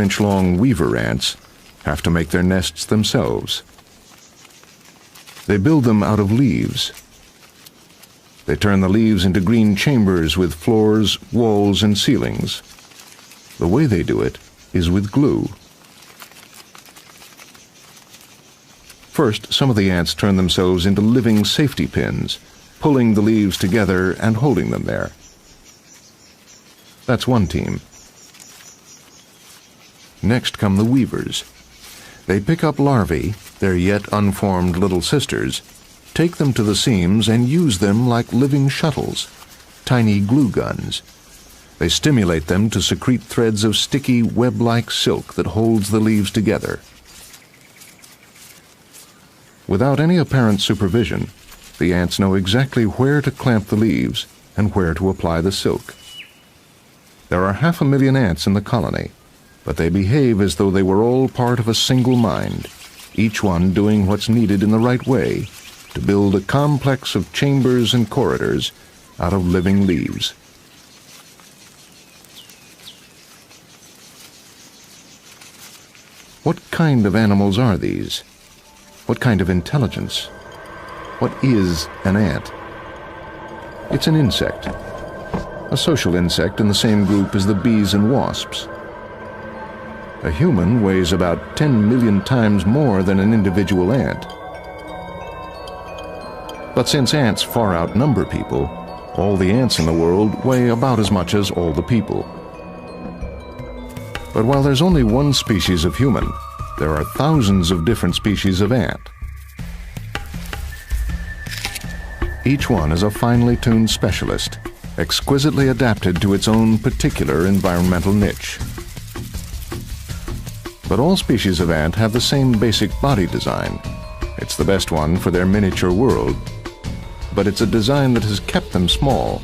4-inch-long weaver ants have to make their nests themselves. They build them out of leaves. They turn the leaves into green chambers with floors, walls, and ceilings. The way they do it is with glue. First, some of the ants turn themselves into living safety pins, pulling the leaves together and holding them there. That's one team. Next come the weavers. They pick up larvae, their yet unformed little sisters, take them to the seams and use them like living shuttles, tiny glue guns. They stimulate them to secrete threads of sticky, web-like silk that holds the leaves together. Without any apparent supervision, the ants know exactly where to clamp the leaves and where to apply the silk. There are 500,000 ants in the colony, but they behave as though they were all part of a single mind, each one doing what's needed in the right way to build a complex of chambers and corridors out of living leaves. What kind of animals are these? What kind of intelligence? What is an ant? It's an insect, a social insect in the same group as the bees and wasps. A human weighs about 10 million times more than an individual ant. But since ants far outnumber people, all the ants in the world weigh about as much as all the people. But while there's only one species of human, there are thousands of different species of ant. Each one is a finely tuned specialist, exquisitely adapted to its own particular environmental niche. But all species of ant have the same basic body design. It's the best one for their miniature world, but it's a design that has kept them small.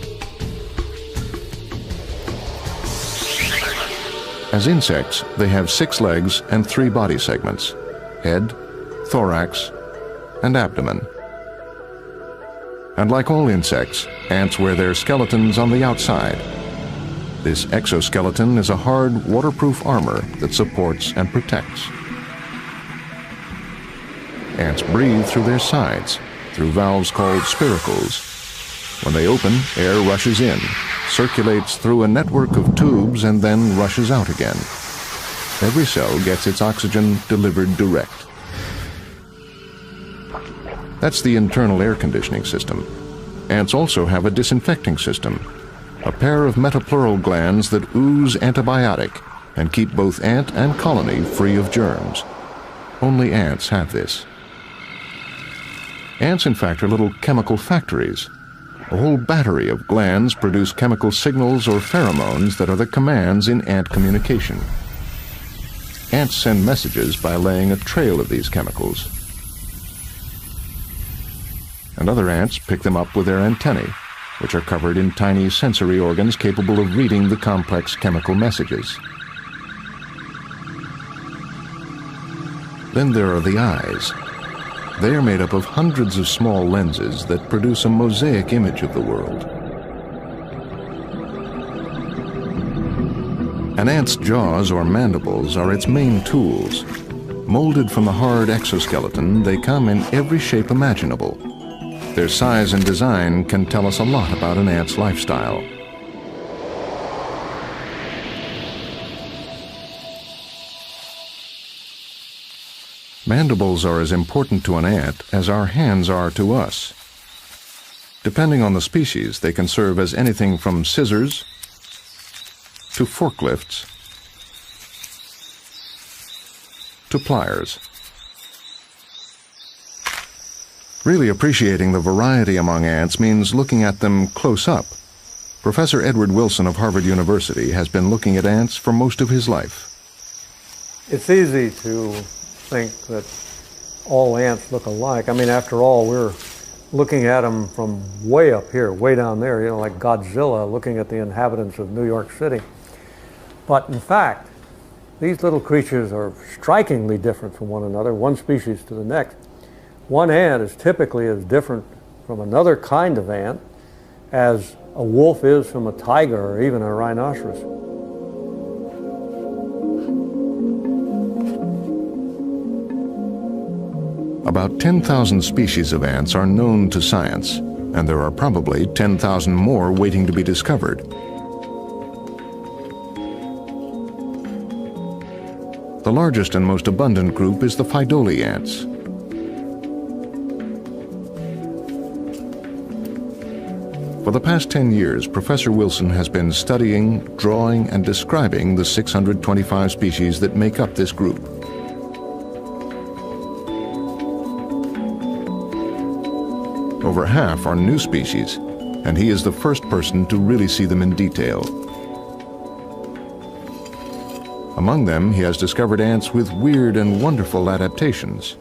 As insects, they have 6 legs and 3 body segments: head, thorax, and abdomen. And like all insects, ants wear their skeletons on the outside. This exoskeleton is a hard, waterproof armor that supports and protects. Ants breathe through their sides, through valves called spiracles. When they open, air rushes in, circulates through a network of tubes, and then rushes out again. Every cell gets its oxygen delivered direct. That's the internal air conditioning system. Ants also have a disinfecting system, a pair of metapleural glands that ooze antibiotic and keep both ant and colony free of germs. Only ants have this. Ants, in fact, are little chemical factories. A whole battery of glands produce chemical signals or pheromones that are the commands in ant communication. Ants send messages by laying a trail of these chemicals. And other ants pick them up with their antennae, which are covered in tiny sensory organs capable of reading the complex chemical messages. Then there are the eyes. They are made up of hundreds of small lenses that produce a mosaic image of the world. An ant's jaws or mandibles are its main tools. Molded from the hard exoskeleton, they come in every shape imaginable. Their size and design can tell us a lot about an ant's lifestyle. Mandibles are as important to an ant as our hands are to us. Depending on the species, they can serve as anything from scissors to forklifts to pliers. Really appreciating the variety among ants means looking at them close up. Professor Edward Wilson of Harvard University has been looking at ants for most of his life. It's easy to think that all ants look alike. I mean, after all, we're looking at them from way up here, way down there, you know, like Godzilla looking at the inhabitants of New York City. But in fact, these little creatures are strikingly different from one another, one species to the next. One ant is typically as different from another kind of ant as a wolf is from a tiger or even a rhinoceros. About 10,000 species of ants are known to science, and there are probably 10,000 more waiting to be discovered. The largest and most abundant group is the Pheidole ants. For the past 10 years, Professor Wilson has been studying, drawing, and describing the 625 species that make up this group. Over half are new species, and he is the first person to really see them in detail. Among them, he has discovered ants with weird and wonderful adaptations.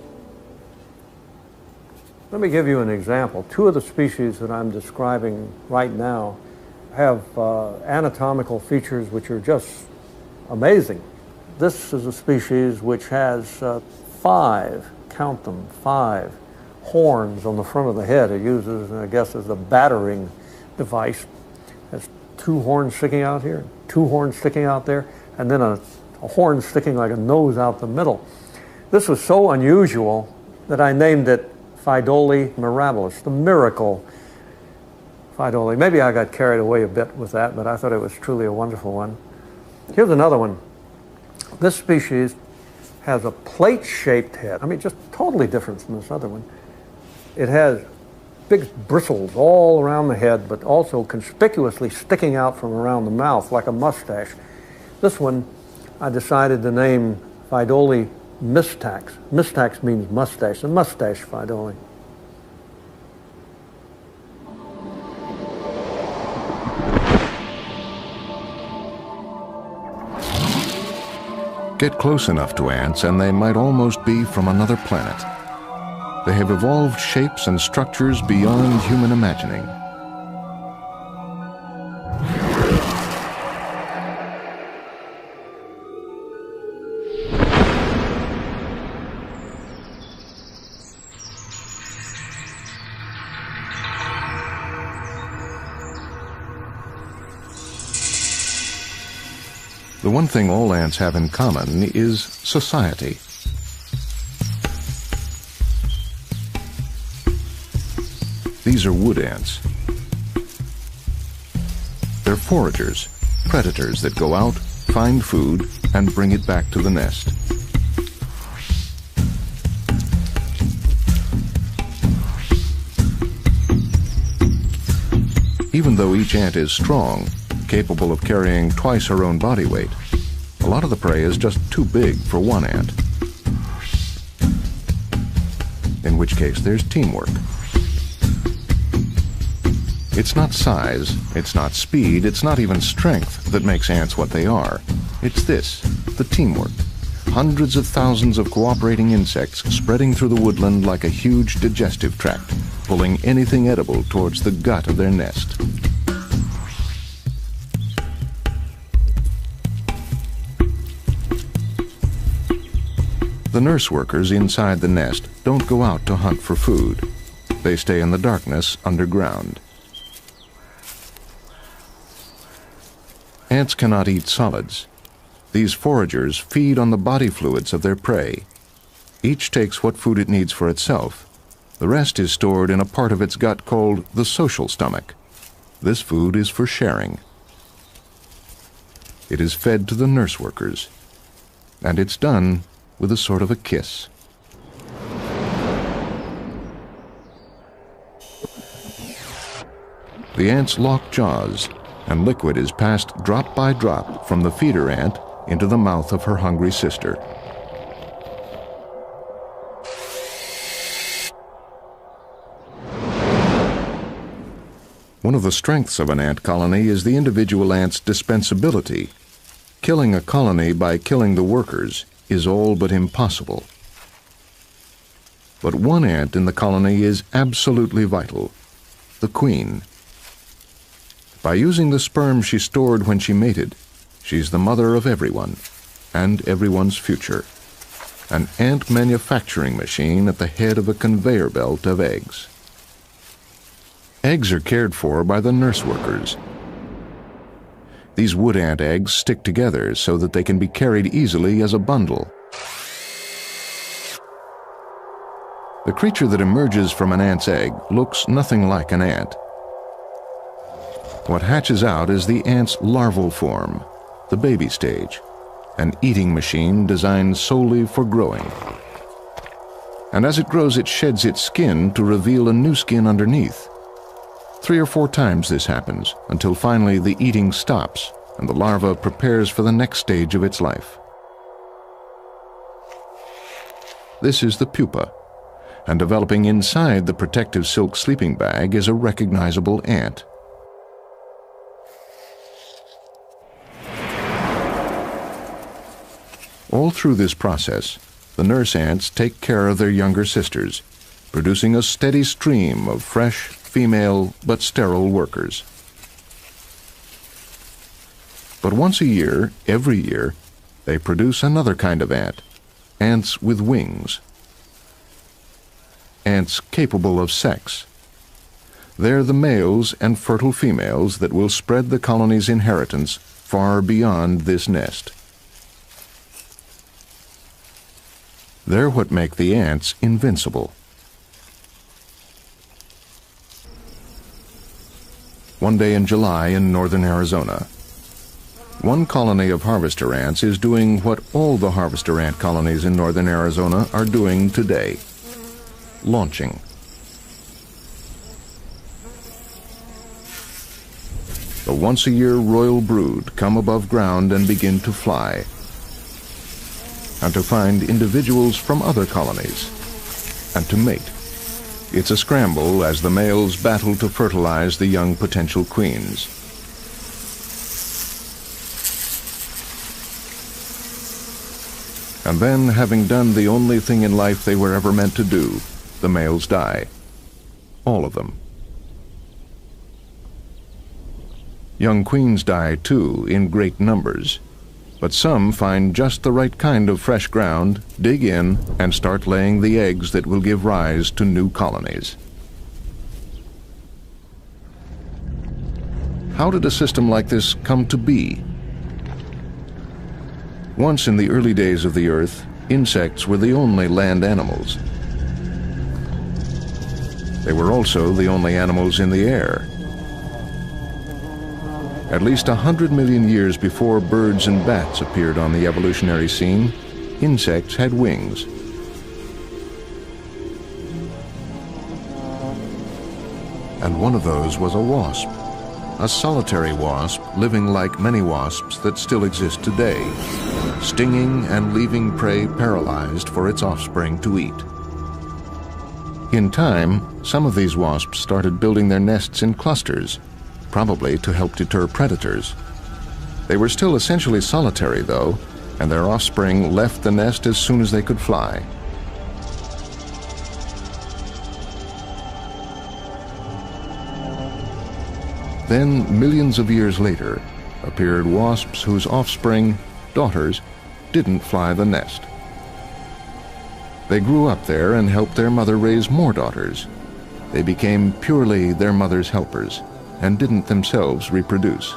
Let me give you an example. Two of the species that I'm describing right now have anatomical features which are just amazing. This is a species which has five, count them, five horns on the front of the head. It uses, I guess, as a battering device. It has two horns sticking out here, two horns sticking out there, and then a horn sticking like a nose out the middle. This was so unusual that I named it Pheidole mirabilis, the miracle Pheidole. Maybe I got carried away a bit with that, but I thought it was truly a wonderful one. Here's another one. This species has a plate-shaped head. I mean, just totally different from this other one. It has big bristles all around the head, but also conspicuously sticking out from around the mouth like a mustache. This one I decided to name Pheidole mistax. Mistax means mustache, the mustache Pheidole. Get close enough to ants and they might almost be from another planet. They have evolved shapes and structures beyond human imagining. The one thing all ants have in common is society. These are wood ants. They're foragers, predators that go out, find food, and bring it back to the nest. Even though each ant is strong, capable of carrying twice her own body weight, a lot of the prey is just too big for one ant. In which case there's teamwork. It's not size, it's not speed, it's not even strength that makes ants what they are. It's this, the teamwork. Hundreds of thousands of cooperating insects spreading through the woodland like a huge digestive tract, pulling anything edible towards the gut of their nest. The nurse workers inside the nest don't go out to hunt for food. They stay in the darkness underground. Ants cannot eat solids. These foragers feed on the body fluids of their prey. Each takes what food it needs for itself. The rest is stored in a part of its gut called the social stomach. This food is for sharing. It is fed to the nurse workers, and it's done with a sort of a kiss. The ants lock jaws, and liquid is passed drop by drop from the feeder ant into the mouth of her hungry sister. One of the strengths of an ant colony is the individual ant's dispensability. Killing a colony by killing the workers is all but impossible. But one ant in the colony is absolutely vital, the queen. By using the sperm she stored when she mated, she's the mother of everyone, and everyone's future. An ant manufacturing machine at the head of a conveyor belt of eggs. Eggs are cared for by the nurse workers. These wood ant eggs stick together so that they can be carried easily as a bundle. The creature that emerges from an ant's egg looks nothing like an ant. What hatches out is the ant's larval form, the baby stage, an eating machine designed solely for growing. And as it grows, it sheds its skin to reveal a new skin underneath. 3 or 4 times this happens, until finally the eating stops and the larva prepares for the next stage of its life. This is the pupa, and developing inside the protective silk sleeping bag is a recognizable ant. All through this process, the nurse ants take care of their younger sisters, producing a steady stream of fresh, female, but sterile workers. But once a year, every year, they produce another kind of ant, ants with wings. Ants capable of sex. They're the males and fertile females that will spread the colony's inheritance far beyond this nest. They're what make the ants invincible. One day in July in northern Arizona, one colony of harvester ants is doing what all the harvester ant colonies in northern Arizona are doing today: launching. The once-a-year royal brood come above ground and begin to fly, and to find individuals from other colonies, and to mate. It's a scramble as the males battle to fertilize the young potential queens. And then, having done the only thing in life they were ever meant to do, the males die. All of them. Young queens die too, in great numbers. But some find just the right kind of fresh ground, dig in, and start laying the eggs that will give rise to new colonies. How did a system like this come to be? Once in the early days of the Earth, insects were the only land animals. They were also the only animals in the air. At least 100 million years before birds and bats appeared on the evolutionary scene, insects had wings. And one of those was a wasp, a solitary wasp living like many wasps that still exist today, stinging and leaving prey paralyzed for its offspring to eat. In time, some of these wasps started building their nests in clusters, probably to help deter predators. They were still essentially solitary, though, and their offspring left the nest as soon as they could fly. Then, millions of years later, appeared wasps whose offspring, daughters, didn't fly the nest. They grew up there and helped their mother raise more daughters. They became purely their mother's helpers, and didn't themselves reproduce.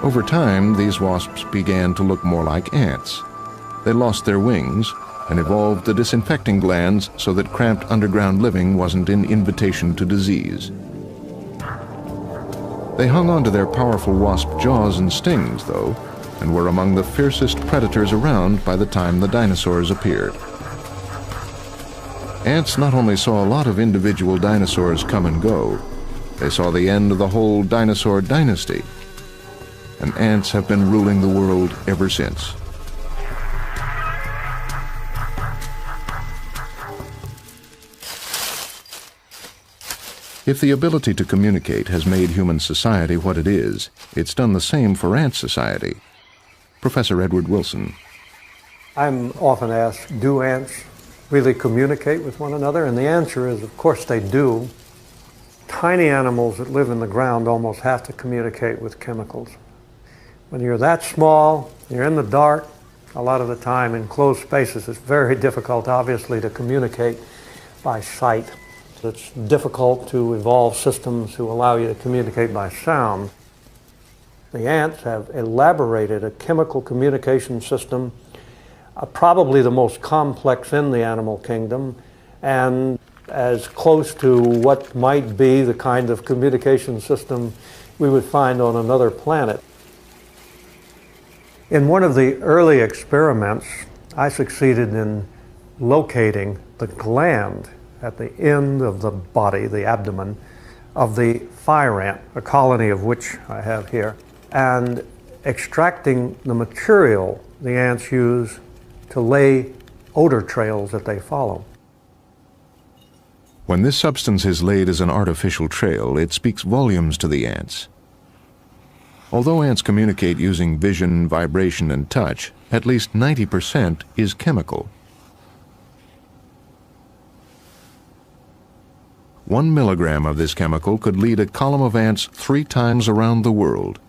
Over time, these wasps began to look more like ants. They lost their wings and evolved the disinfecting glands so that cramped underground living wasn't an invitation to disease. They hung on to their powerful wasp jaws and stings, though, and were among the fiercest predators around by the time the dinosaurs appeared. Ants not only saw a lot of individual dinosaurs come and go, they saw the end of the whole dinosaur dynasty. And ants have been ruling the world ever since. If the ability to communicate has made human society what it is, it's done the same for ant society. Professor Edward Wilson. I'm often asked, do ants really communicate with one another? And the answer is, of course they do. Tiny animals that live in the ground almost have to communicate with chemicals. When you're that small, you're in the dark, a lot of the time in closed spaces, it's very difficult, obviously, to communicate by sight. It's difficult to evolve systems to allow you to communicate by sound. The ants have elaborated a chemical communication system, probably the most complex in the animal kingdom, and as close to what might be the kind of communication system we would find on another planet. In one of the early experiments, I succeeded in locating the gland at the end of the body, the abdomen, of the fire ant, a colony of which I have here, and extracting the material the ants use to lay odor trails that they follow. When this substance is laid as an artificial trail, it speaks volumes to the ants. Although ants communicate using vision, vibration, and touch, at least 90% is chemical. 1 milligram of this chemical could lead a column of ants 3 times around the world.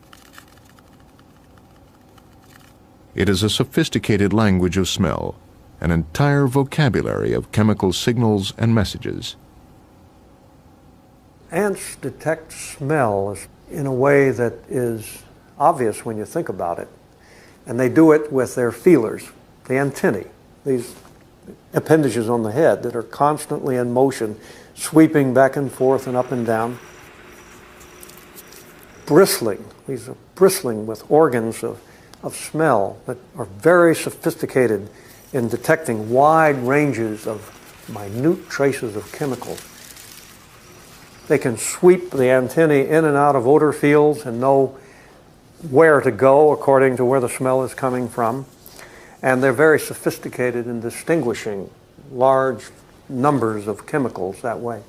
It is a sophisticated language of smell, an entire vocabulary of chemical signals and messages. Ants detect smell in a way that is obvious when you think about it. And they do it with their feelers, the antennae, these appendages on the head that are constantly in motion, sweeping back and forth and up and down. Bristling, these are bristling with organs of smell that are very sophisticated in detecting wide ranges of minute traces of chemicals. They can sweep the antennae in and out of odor fields and know where to go according to where the smell is coming from. And they're very sophisticated in distinguishing large numbers of chemicals that way.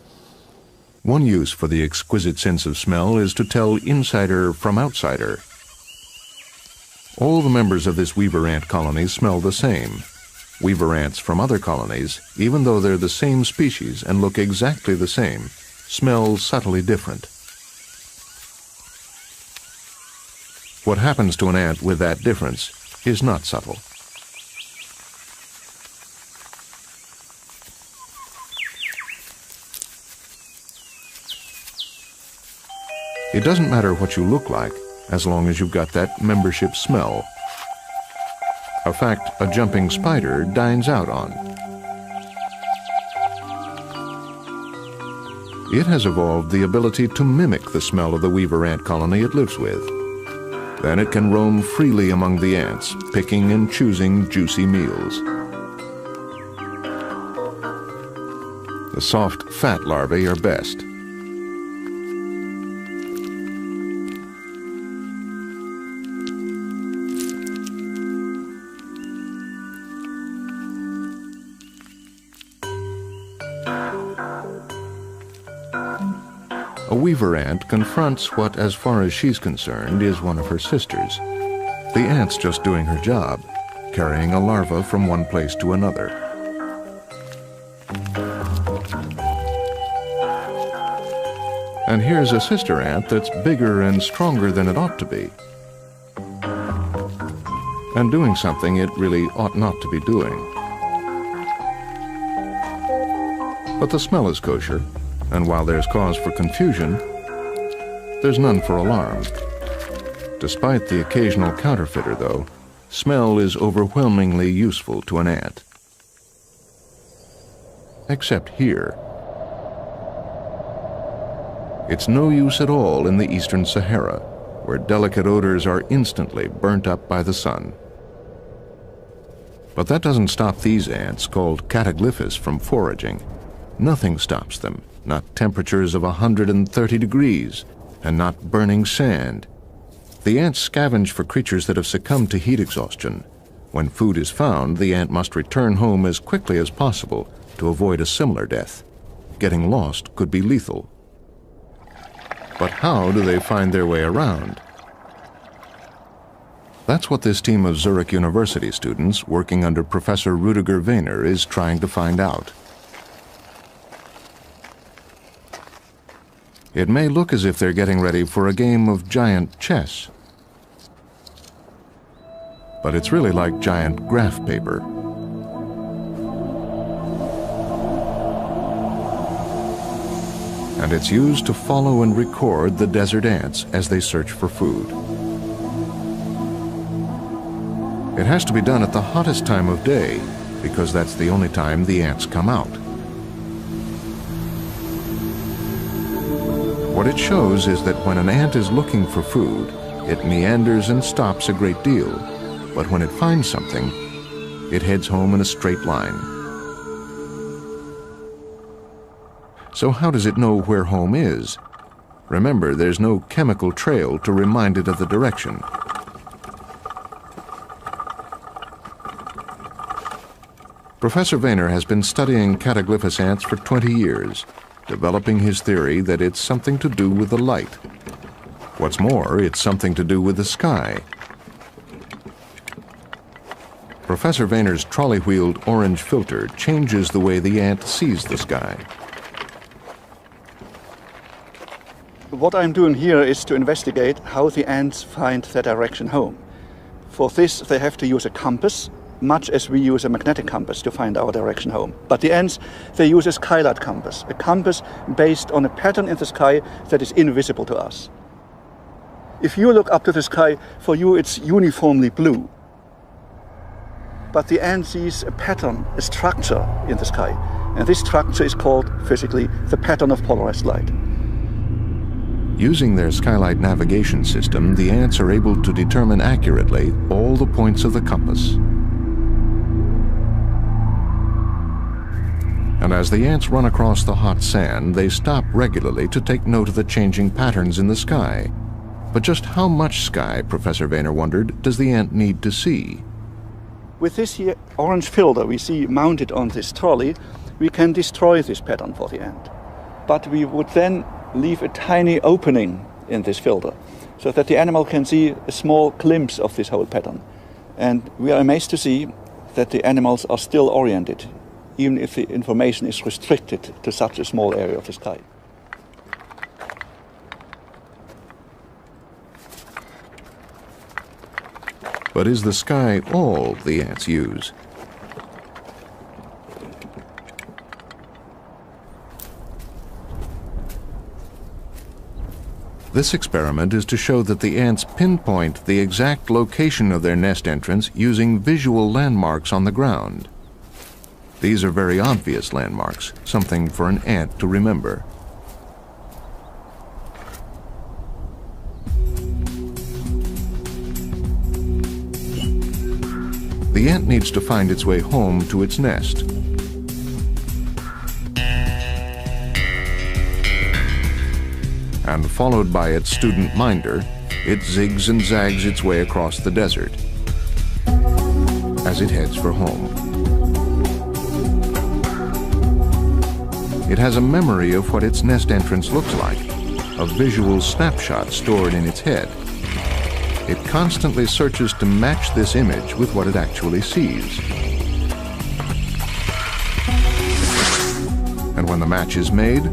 One use for the exquisite sense of smell is to tell insider from outsider. All the members of this weaver ant colony smell the same. Weaver ants from other colonies, even though they're the same species and look exactly the same, smell subtly different. What happens to an ant with that difference is not subtle. It doesn't matter what you look like, as long as you've got that membership smell. A fact a jumping spider dines out on. It has evolved the ability to mimic the smell of the weaver ant colony it lives with. Then it can roam freely among the ants, picking and choosing juicy meals. The soft, fat larvae are best. A weaver ant confronts what, as far as she's concerned, is one of her sisters. The ant's just doing her job, carrying a larva from one place to another. And here's a sister ant that's bigger and stronger than it ought to be, and doing something it really ought not to be doing. But the smell is kosher, and while there's cause for confusion, there's none for alarm. Despite the occasional counterfeiter, though, smell is overwhelmingly useful to an ant. Except here. It's no use at all in the eastern Sahara, where delicate odors are instantly burnt up by the sun. But that doesn't stop these ants, called cataglyphus, from foraging. Nothing stops them. Not temperatures of 130 degrees, and not burning sand. The ants scavenge for creatures that have succumbed to heat exhaustion. When food is found, the ant must return home as quickly as possible to avoid a similar death. Getting lost could be lethal. But how do they find their way around? That's what this team of Zurich University students, working under Professor Rüdiger Wehner, is trying to find out. It may look as if they're getting ready for a game of giant chess, but it's really like giant graph paper. And it's used to follow and record the desert ants as they search for food. It has to be done at the hottest time of day, because that's the only time the ants come out. What it shows is that when an ant is looking for food, it meanders and stops a great deal, but when it finds something, it heads home in a straight line. So how does it know where home is? Remember, there's no chemical trail to remind it of the direction. Professor Wehner has been studying cataglyphus ants for 20 years, developing his theory that it's something to do with the light. What's more, it's something to do with the sky. Professor Wehner's trolley-wheeled orange filter changes the way the ant sees the sky. What I'm doing here is to investigate how the ants find their direction home. For this, they have to use a compass, much as we use a magnetic compass to find our direction home. But the ants, they use a skylight compass, a compass based on a pattern in the sky that is invisible to us. If you look up to the sky, for you it's uniformly blue. But the ant sees a pattern, a structure in the sky. And this structure is called, physically, the pattern of polarized light. Using their skylight navigation system, the ants are able to determine accurately all the points of the compass. And as the ants run across the hot sand, they stop regularly to take note of the changing patterns in the sky. But just how much sky, Professor Wehner wondered, does the ant need to see? With this here orange filter we see mounted on this trolley, we can destroy this pattern for the ant. But we would then leave a tiny opening in this filter, so that the animal can see a small glimpse of this whole pattern. And we are amazed to see that the animals are still oriented, even if the information is restricted to such a small area of the sky. But is the sky all the ants use? This experiment is to show that the ants pinpoint the exact location of their nest entrance using visual landmarks on the ground. These are very obvious landmarks, something for an ant to remember. The ant needs to find its way home to its nest. And followed by its student minder, it zigs and zags its way across the desert as it heads for home. It has a memory of what its nest entrance looks like, a visual snapshot stored in its head. It constantly searches to match this image with what it actually sees. And when the match is made,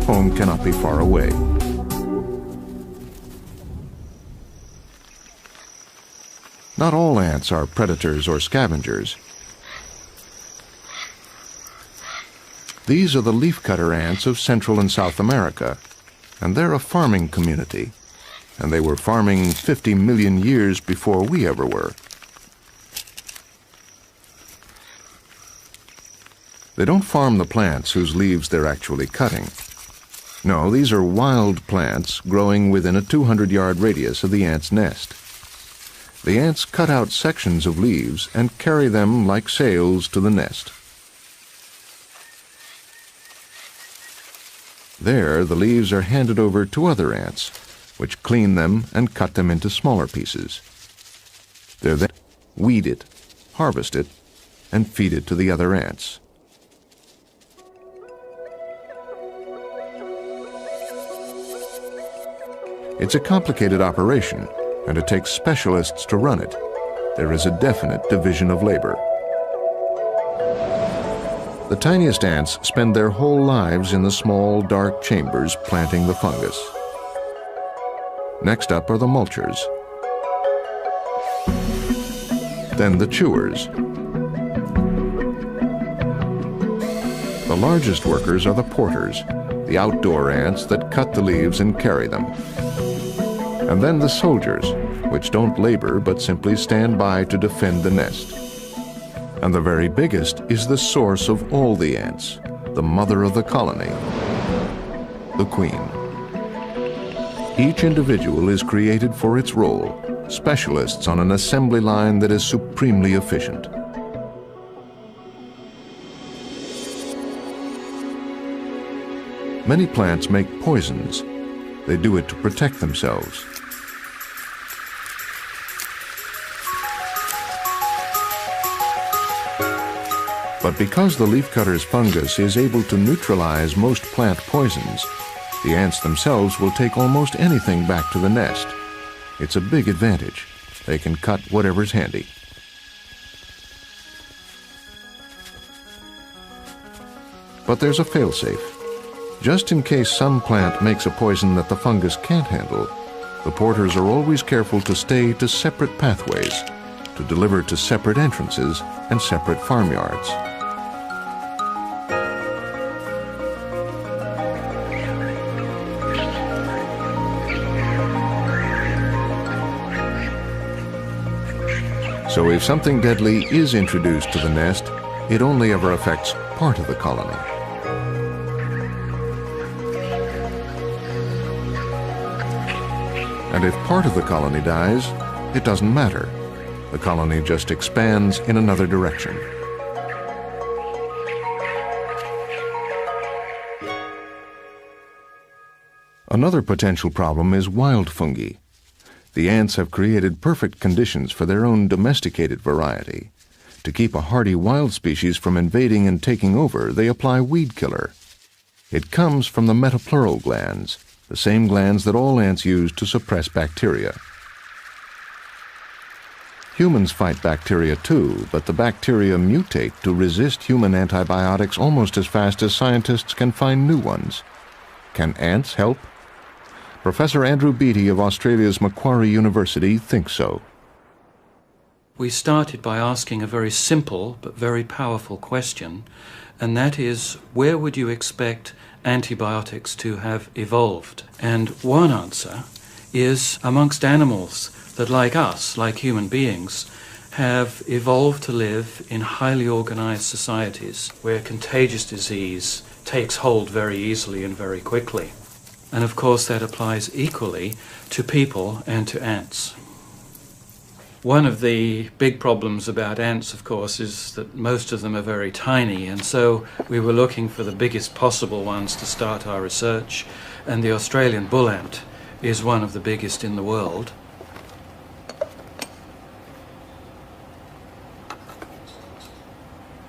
home cannot be far away. Not all ants are predators or scavengers. These are the leafcutter ants of Central and South America, and they're a farming community, and they were farming 50 million years before we ever were. They don't farm the plants whose leaves they're actually cutting. No, these are wild plants growing within a 200-yard radius of the ant's nest. The ants cut out sections of leaves and carry them like sails to the nest. There, the leaves are handed over to other ants, which clean them and cut them into smaller pieces. They then weed it, harvest it, and feed it to the other ants. It's a complicated operation, and it takes specialists to run it. There is a definite division of labor. The tiniest ants spend their whole lives in the small, dark chambers planting the fungus. Next up are the mulchers. Then the chewers. The largest workers are the porters, the outdoor ants that cut the leaves and carry them. And then the soldiers, which don't labor but simply stand by to defend the nest. And the very biggest is the source of all the ants, the mother of the colony, the queen. Each individual is created for its role, specialists on an assembly line that is supremely efficient. Many plants make poisons. They do it to protect themselves. But because the leafcutter's fungus is able to neutralize most plant poisons, the ants themselves will take almost anything back to the nest. It's a big advantage. They can cut whatever's handy. But there's a failsafe. Just in case some plant makes a poison that the fungus can't handle, the porters are always careful to stay to separate pathways, to deliver to separate entrances and separate farmyards. So if something deadly is introduced to the nest, it only ever affects part of the colony. And if part of the colony dies, it doesn't matter. The colony just expands in another direction. Another potential problem is wild fungi. The ants have created perfect conditions for their own domesticated variety. To keep a hardy wild species from invading and taking over, they apply weed killer. It comes from the metapleural glands, the same glands that all ants use to suppress bacteria. Humans fight bacteria too, but the bacteria mutate to resist human antibiotics almost as fast as scientists can find new ones. Can ants help? Professor Andrew Beattie of Australia's Macquarie University thinks so. We started by asking a very simple but very powerful question, and that is, where would you expect antibiotics to have evolved? And one answer is amongst animals that, like us, like human beings, have evolved to live in highly organized societies where contagious disease takes hold very easily and very quickly. And of course that applies equally to people and to ants. One of the big problems about ants, of course, is that most of them are very tiny, and so we were looking for the biggest possible ones to start our research, and the Australian bull ant is one of the biggest in the world.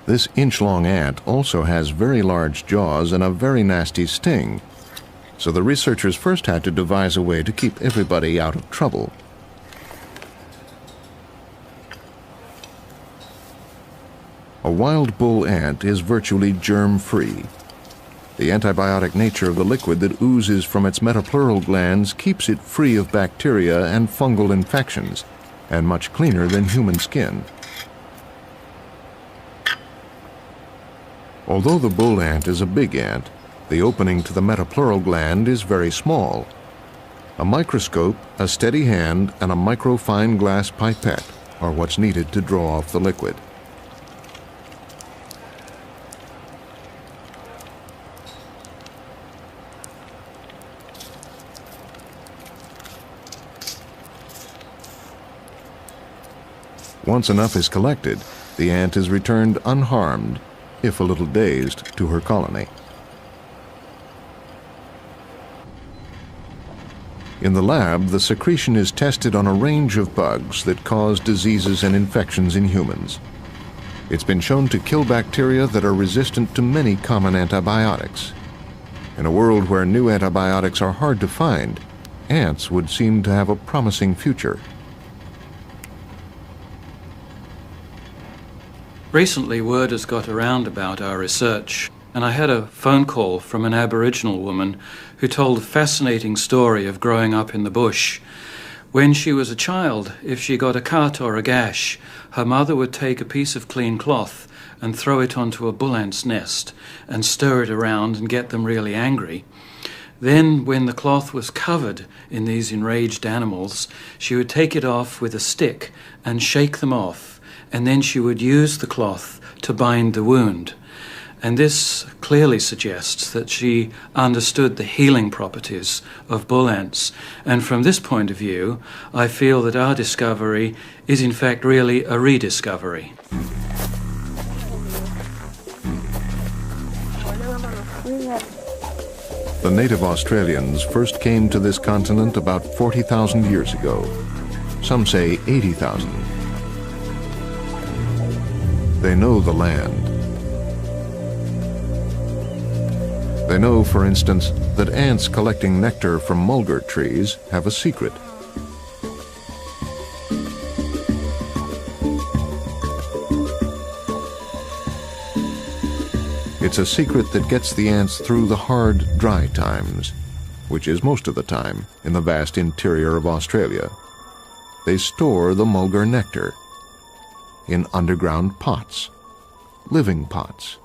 This inch-long ant also has very large jaws and a very nasty sting, so the researchers first had to devise a way to keep everybody out of trouble. A wild bull ant is virtually germ-free. The antibiotic nature of the liquid that oozes from its metapleural glands keeps it free of bacteria and fungal infections, and much cleaner than human skin. Although the bull ant is a big ant, the opening to the metapleural gland is very small. A microscope, a steady hand, and a microfine glass pipette are what's needed to draw off the liquid. Once enough is collected, the ant is returned unharmed, if a little dazed, to her colony. In the lab, the secretion is tested on a range of bugs that cause diseases and infections in humans. It's been shown to kill bacteria that are resistant to many common antibiotics. In a world where new antibiotics are hard to find, ants would seem to have a promising future. Recently, word has got around about our research, and I had a phone call from an Aboriginal woman who told a fascinating story of growing up in the bush. When she was a child, if she got a cut or a gash, her mother would take a piece of clean cloth and throw it onto a bull ant's nest and stir it around and get them really angry. Then, when the cloth was covered in these enraged animals, she would take it off with a stick and shake them off, and then she would use the cloth to bind the wound. And this clearly suggests that she understood the healing properties of bull ants. And from this point of view, I feel that our discovery is in fact really a rediscovery. The native Australians first came to this continent about 40,000 years ago. Some say 80,000. They know the land. They know, for instance, that ants collecting nectar from mulga trees have a secret. It's a secret that gets the ants through the hard, dry times, which is most of the time in the vast interior of Australia. They store the mulga nectar in underground pots, living pots.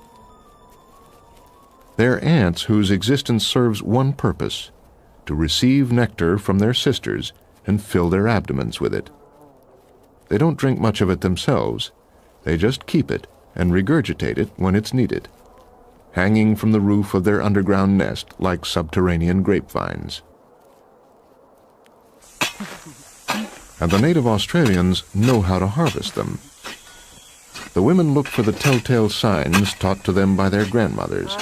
They're ants whose existence serves one purpose: to receive nectar from their sisters and fill their abdomens with it. They don't drink much of it themselves. They just keep it and regurgitate it when it's needed, hanging from the roof of their underground nest like subterranean grapevines. And the native Australians know how to harvest them. The women look for the telltale signs taught to them by their grandmothers,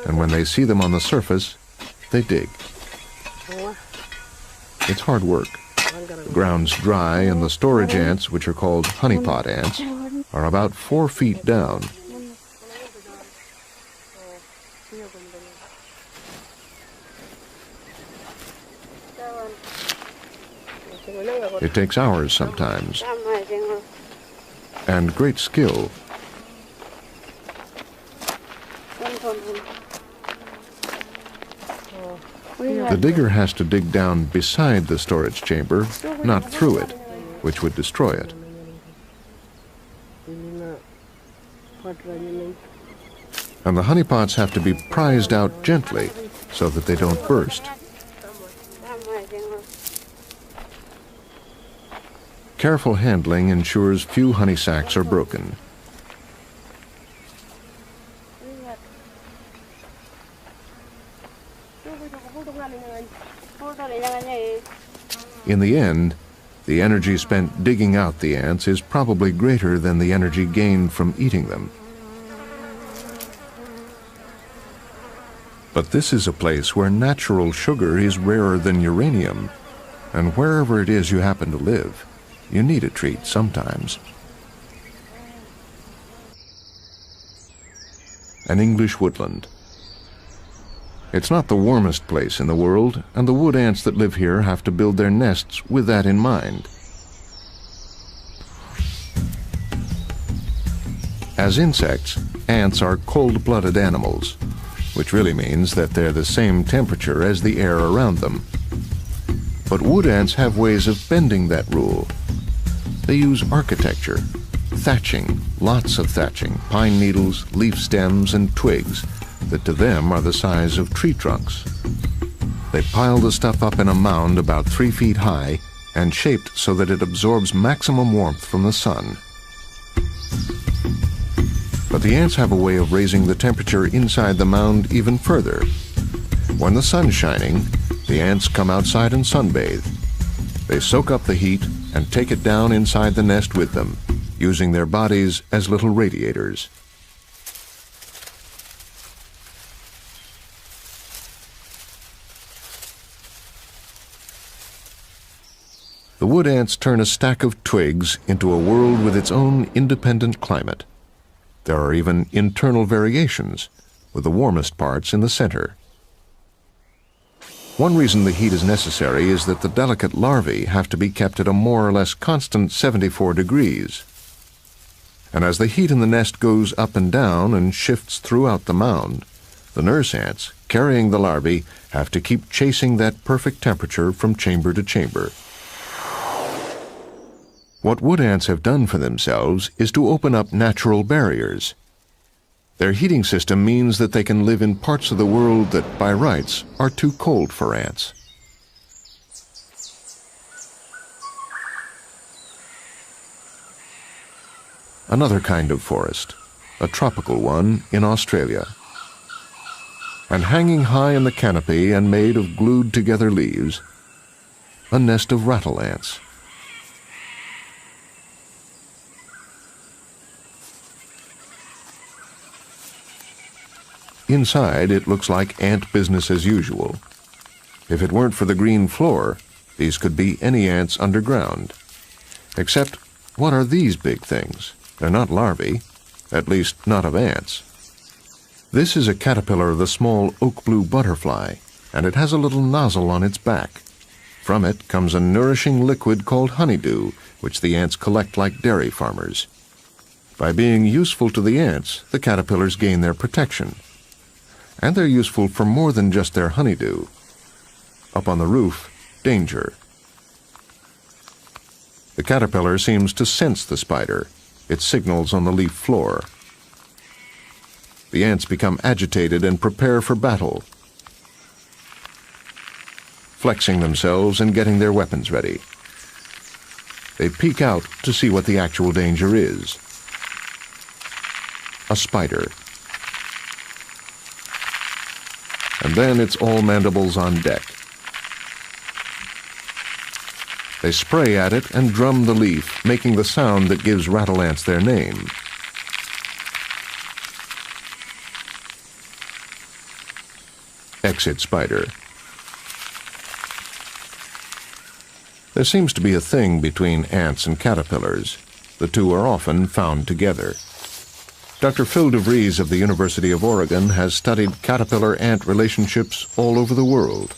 and when they see them on the surface, they dig. It's hard work. The ground's dry, and the storage ants, which are called honeypot ants, are about 4 feet down. It takes hours sometimes, and great skill. The digger has to dig down beside the storage chamber, not through it, which would destroy it. And the honeypots have to be prized out gently so that they don't burst. Careful handling ensures few honey sacs are broken. In the end, the energy spent digging out the ants is probably greater than the energy gained from eating them. But this is a place where natural sugar is rarer than uranium, and wherever it is you happen to live, you need a treat sometimes. An English woodland. It's not the warmest place in the world, and the wood ants that live here have to build their nests with that in mind. As insects, ants are cold-blooded animals, which really means that they're the same temperature as the air around them. But wood ants have ways of bending that rule. They use architecture, thatching, lots of thatching, pine needles, leaf stems, and twigs that to them are the size of tree trunks. They pile the stuff up in a mound about 3 feet high and shaped so that it absorbs maximum warmth from the sun. But the ants have a way of raising the temperature inside the mound even further. When the sun's shining, the ants come outside and sunbathe. They soak up the heat and take it down inside the nest with them, using their bodies as little radiators. The wood ants turn a stack of twigs into a world with its own independent climate. There are even internal variations, with the warmest parts in the center. One reason the heat is necessary is that the delicate larvae have to be kept at a more or less constant 74 degrees. And as the heat in the nest goes up and down and shifts throughout the mound, the nurse ants, carrying the larvae, have to keep chasing that perfect temperature from chamber to chamber. What wood ants have done for themselves is to open up natural barriers. Their heating system means that they can live in parts of the world that, by rights, are too cold for ants. Another kind of forest, a tropical one in Australia. And hanging high in the canopy and made of glued together leaves, a nest of rattle ants. Inside, it looks like ant business as usual. If it weren't for the green floor, these could be any ants underground. Except, what are these big things? They're not larvae, at least not of ants. This is a caterpillar of the small oak blue butterfly, and it has a little nozzle on its back. From it comes a nourishing liquid called honeydew, which the ants collect like dairy farmers. By being useful to the ants, the caterpillars gain their protection. And they're useful for more than just their honeydew. Up on the roof, danger. The caterpillar seems to sense the spider. It signals on the leaf floor. The ants become agitated and prepare for battle, flexing themselves and getting their weapons ready. They peek out to see what the actual danger is. A spider. And then it's all mandibles on deck. They spray at it and drum the leaf, making the sound that gives rattle ants their name. Exit spider. There seems to be a thing between ants and caterpillars. The two are often found together. Dr. Phil DeVries of the University of Oregon has studied caterpillar-ant relationships all over the world.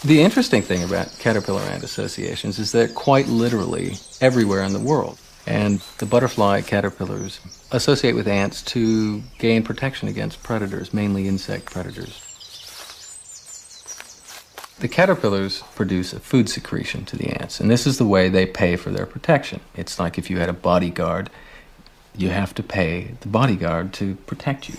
The interesting thing about caterpillar-ant associations is they're quite literally everywhere in the world. And the butterfly caterpillars associate with ants to gain protection against predators, mainly insect predators. The caterpillars produce a food secretion to the ants, and this is the way they pay for their protection. It's like if you had a bodyguard, you have to pay the bodyguard to protect you.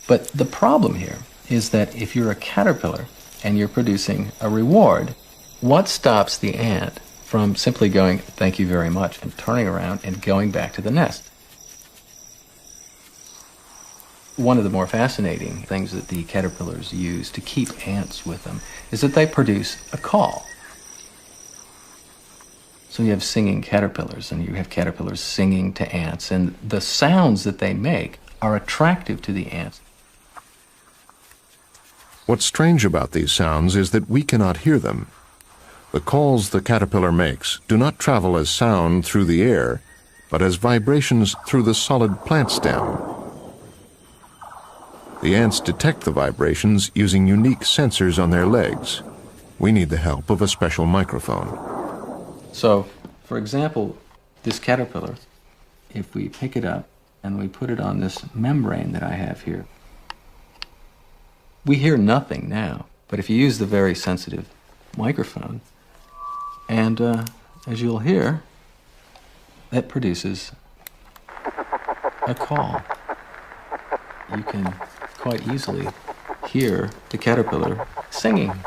But the problem here is that if you're a caterpillar and you're producing a reward, what stops the ant from simply going, "Thank you very much," and turning around and going back to the nest? One of the more fascinating things that the caterpillars use to keep ants with them is that they produce a call. So you have singing caterpillars, and you have caterpillars singing to ants, and the sounds that they make are attractive to the ants. What's strange about these sounds is that we cannot hear them. The calls the caterpillar makes do not travel as sound through the air, but as vibrations through the solid plant stem. The ants detect the vibrations using unique sensors on their legs. We need the help of a special microphone. So, for example, this caterpillar, if we pick it up and we put it on this membrane that I have here, we hear nothing now. But if you use the very sensitive microphone, and as you'll hear, that produces a call. You can quite easily hear the caterpillar singing.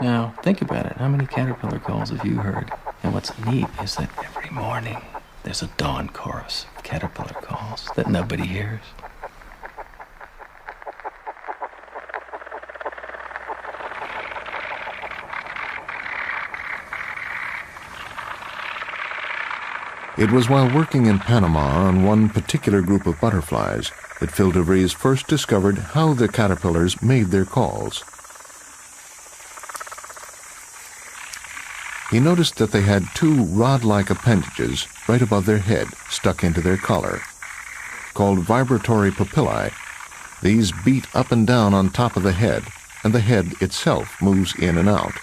Now, think about it. How many caterpillar calls have you heard? And what's neat is that every morning there's a dawn chorus of caterpillar calls that nobody hears. It was while working in Panama on one particular group of butterflies that Phil DeVries first discovered how the caterpillars made their calls. He noticed that they had two rod-like appendages right above their head, stuck into their collar. Called vibratory papillae, these beat up and down on top of the head, and the head itself moves in and out.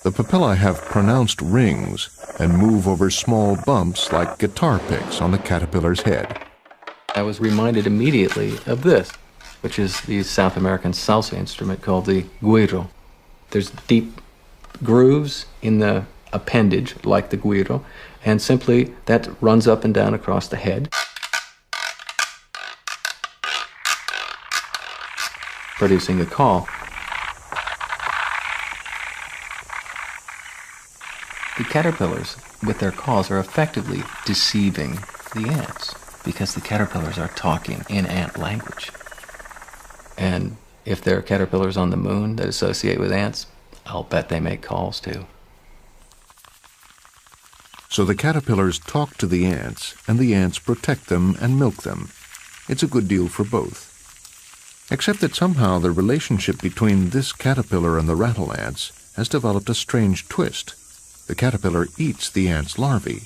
The papillae have pronounced rings and move over small bumps like guitar picks on the caterpillar's head. I was reminded immediately of this. which is the South American salsa instrument called the güiro. There's deep grooves in the appendage, like the güiro, and simply that runs up and down across the head, producing a call. The caterpillars, with their calls, are effectively deceiving the ants because the caterpillars are talking in ant language. And if there are caterpillars on the moon that associate with ants, I'll bet they make calls too. So the caterpillars talk to the ants, and the ants protect them and milk them. It's a good deal for both. Except that somehow the relationship between this caterpillar and the rattle ants has developed a strange twist. The caterpillar eats the ant's larvae.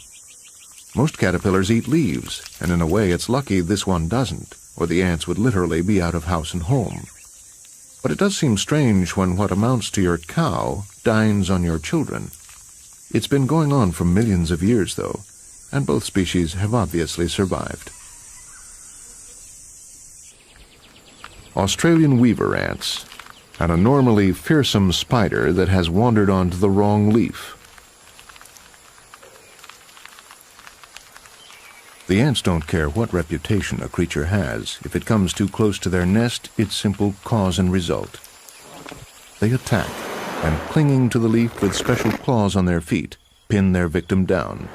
Most caterpillars eat leaves, and in a way it's lucky this one doesn't, or the ants would literally be out of house and home. But it does seem strange when what amounts to your cow dines on your children. It's been going on for millions of years, though, and both species have obviously survived. Australian weaver ants, and a normally fearsome spider that has wandered onto the wrong leaf. The ants don't care what reputation a creature has. If it comes too close to their nest, it's simple cause and result. They attack, and clinging to the leaf with special claws on their feet, pin their victim down,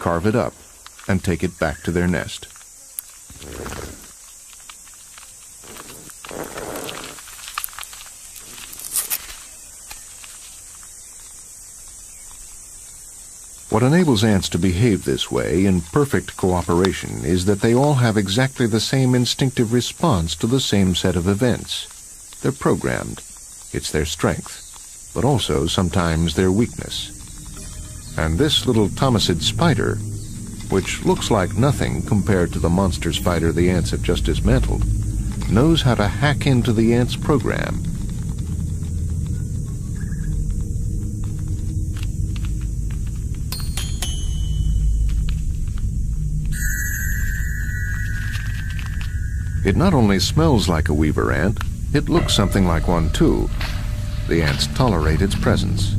carve it up, and take it back to their nest. What enables ants to behave this way in perfect cooperation is that they all have exactly the same instinctive response to the same set of events. They're programmed. It's their strength, but also sometimes their weakness. And this little Thomasid spider, which looks like nothing compared to the monster spider the ants have just dismantled, knows how to hack into the ants' program. It not only smells like a weaver ant, it looks something like one too. The ants tolerate its presence.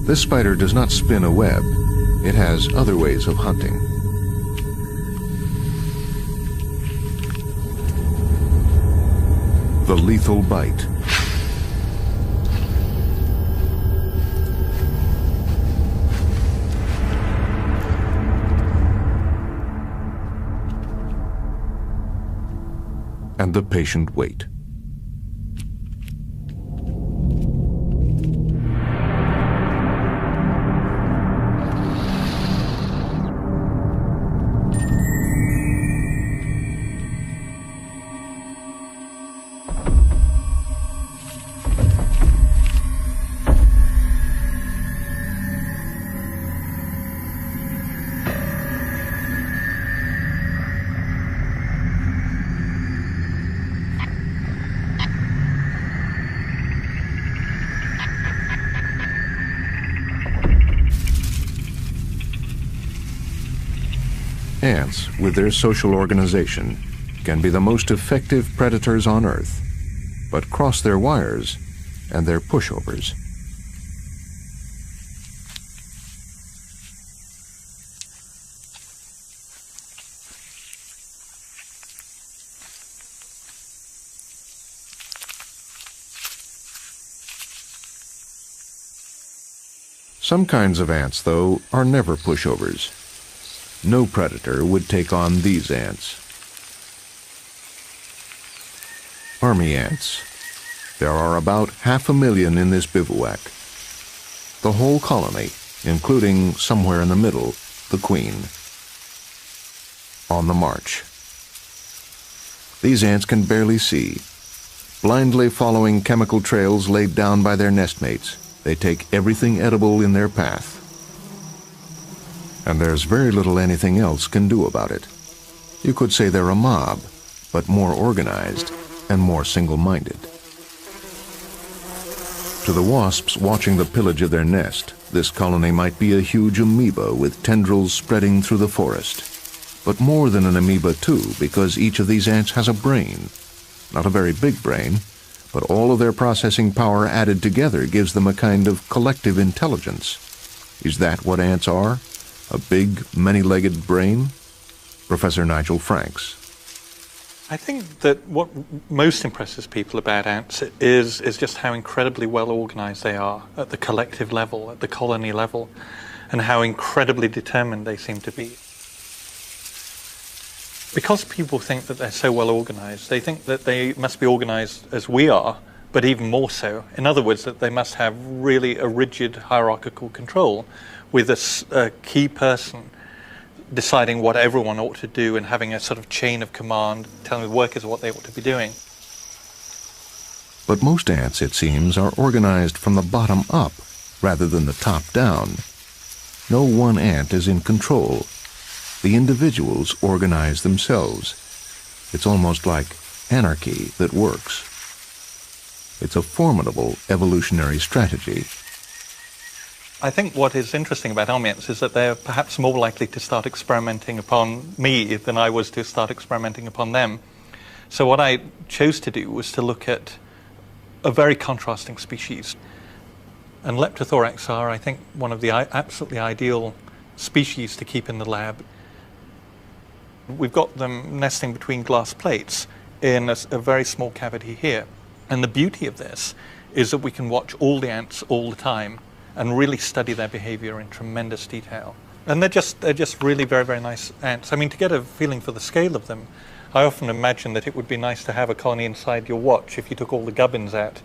This spider does not spin a web. It has other ways of hunting. The lethal bite. And the patient wait. Ants, with their social organization, can be the most effective predators on Earth, but cross their wires and they're pushovers. Some kinds of ants, though, are never pushovers. No predator would take on these ants. Army ants. There are about 500,000 in this bivouac. The whole colony, including, somewhere in the middle, the queen. On the march. These ants can barely see. Blindly following chemical trails laid down by their nestmates, they take everything edible in their path. And there's very little anything else can do about it. You could say they're a mob, but more organized and more single-minded. To the wasps watching the pillage of their nest, this colony might be a huge amoeba with tendrils spreading through the forest. But more than an amoeba too, because each of these ants has a brain. Not a very big brain, but all of their processing power added together gives them a kind of collective intelligence. Is that what ants are? A big, many-legged brain? Professor Nigel Franks. I think that what most impresses people about ants is just how incredibly well organized they are at the collective level, at the colony level, and how incredibly determined they seem to be. Because people think that they're so well organized, they think that they must be organized as we are, but even more so. In other words, that they must have really a rigid hierarchical control with a key person deciding what everyone ought to do and having a sort of chain of command, telling the workers what they ought to be doing. But most ants, it seems, are organized from the bottom up rather than the top down. No one ant is in control. The individuals organize themselves. It's almost like anarchy that works. It's a formidable evolutionary strategy. I think what is interesting about army ants is that they're perhaps more likely to start experimenting upon me than I was to start experimenting upon them. So what I chose to do was to look at a very contrasting species. And Leptothorax are, I think, one of the absolutely ideal species to keep in the lab. We've got them nesting between glass plates in a very small cavity here. And the beauty of this is that we can watch all the ants all the time and really study their behavior in tremendous detail. And they're just really very, very nice ants. I mean, to get a feeling for the scale of them, I often imagine that it would be nice to have a colony inside your watch. If you took all the gubbins out,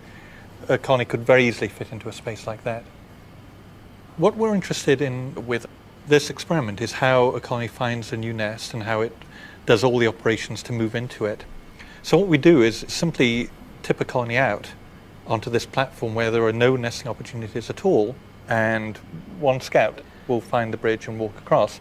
a colony could very easily fit into a space like that. What we're interested in with this experiment is how a colony finds a new nest and how it does all the operations to move into it. So what we do is simply tip a colony out onto this platform where there are no nesting opportunities at all, and one scout will find the bridge and walk across,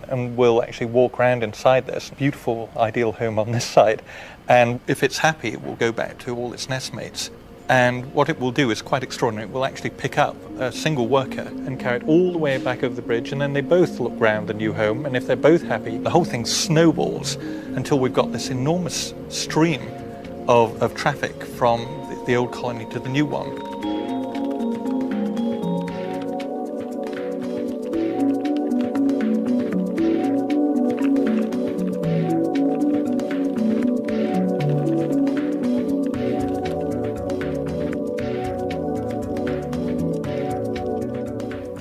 and we'll actually walk around inside this beautiful ideal home on this side, and if it's happy it will go back to all its nestmates. And what it will do is quite extraordinary. It will actually pick up a single worker and carry it all the way back over the bridge, and then they both look round the new home, and if they're both happy, the whole thing snowballs until we've got this enormous stream of traffic from the old colony to the new one.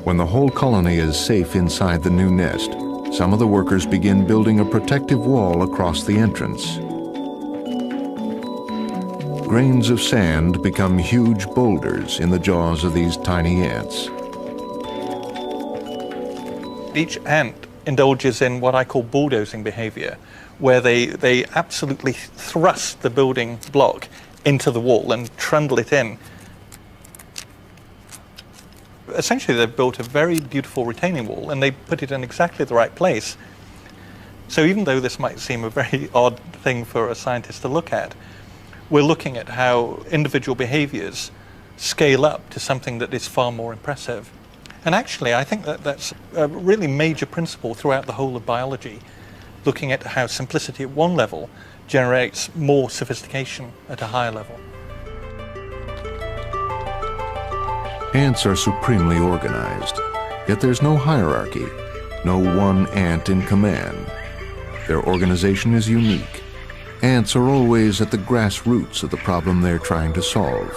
When the whole colony is safe inside the new nest, some of the workers begin building a protective wall across the entrance. Grains of sand become huge boulders in the jaws of these tiny ants. Each ant indulges in what I call bulldozing behavior, where they absolutely thrust the building block into the wall and trundle it in. Essentially, they've built a very beautiful retaining wall, and they put it in exactly the right place. So even though this might seem a very odd thing for a scientist to look at, we're looking at how individual behaviors scale up to something that is far more impressive. And actually, I think that that's a really major principle throughout the whole of biology, looking at how simplicity at one level generates more sophistication at a higher level. Ants are supremely organized, yet there's no hierarchy, no one ant in command. Their organization is unique. Ants are always at the grassroots of the problem they're trying to solve.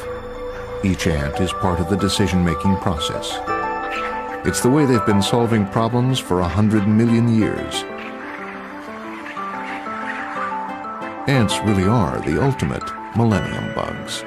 Each ant is part of the decision-making process. It's the way they've been solving problems for 100 million years. Ants really are the ultimate millennium bugs.